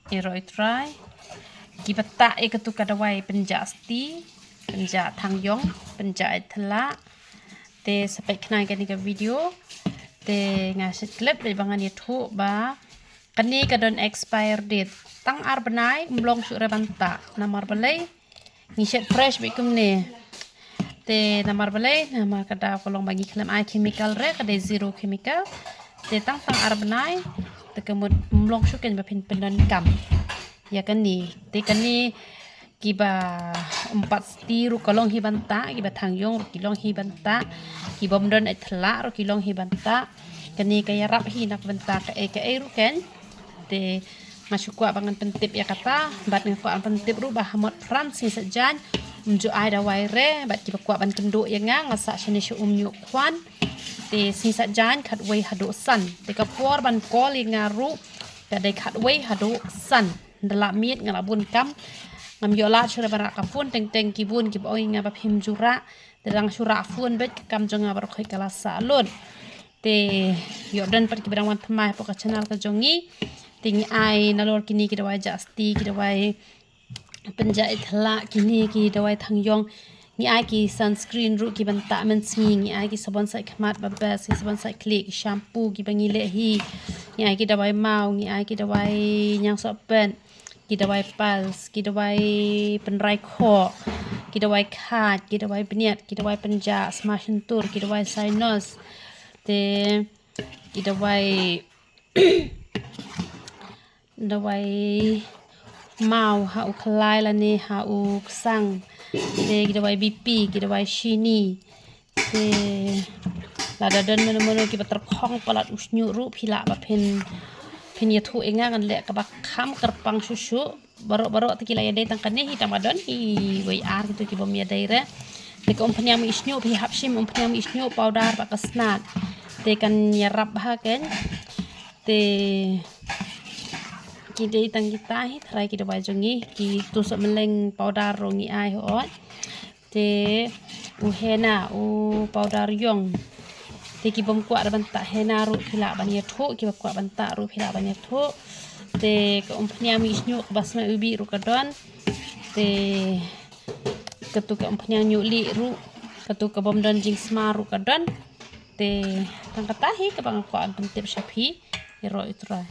iro itrai kibata ikatu kadawai penjasti penja tangyong penja itla te sampai kenal kan ke video te ngasih klip dari bangan itu ba kani kadon expire date tang ar benai mlong su rebanta namar balai ngiset fresh bikum ne te namar balai nama kada kolong bagi klaim ai chemical re kada zero chemical te tang ar benai te kemud mlong su kan bapin pendan kam ya kani te kani kiba 4 sti ru kolong hibanta kiba tangyong ru kilong hibanta kiba mdon etla ru kilong hibanta kani kaya rap hi nak benta ka ru ken te masukwa bangan pentip ya kata bat ngko an pentip ru bahamot fransi sajan mju ai da waire bat kiba kwa ban kenduk ya nga ngasa shani shu umnyu kwan te si sajan khat wei hadu san te ka por ban kol ngaru kadai khat wei hadu san ndala miet ngalabun kam ngam yola chura barak afun teng kibun kiboi ngaba phim jura terang syura afun bet kam jonga barak khai kala salon te yodan pat kibrang wan thamai poka channel ka jongi tingi ai nalor kini ki dawai jasti ki dawai penjait thla kini ki dawai thangyong ni ai ki sunscreen ru ki banta men sing ni ai ki sabon sai khmat babba si sabon sai click shampoo ki bangi le hi ni ai ki dawai mau ni ai ki dawai nyang sopen ki dawai pals ki dawai penrai kho ki dawai khat ki dawai beniat ki dawai penja smash tur ki dawai sinus te ki dawai dawai mau ha u khlai la ne ha u sang te ki dawai bp ki dawai shini te la dadan mono ki bater khong palat usnyu ru phila ba pen ya thu enga kan le ka bakam kerpang susu barok-barok tikila ya dai tangkane hi tamadon hi wei ar gitu ki bom ya dai re te ko umpanya mi isnyu pi hapsim umpanya mi isnyu powder ba kasnat te kan yarap ha ken te ki dai tang kita hi thrai ki dawai jongi ki tu so meleng powder rongi ai ho te u hena u powder yong te ki bom kwa banta hena ru phila ban ya thu ki kwa banta ru phila ban ya thu te ko umpnya mi isnyu basma ubi ru kadon te ketu ka umpnya nyuli ru ketu ka bom don jing smar ru kadon te tang katahi ka bang kwa pentip shapi iro itra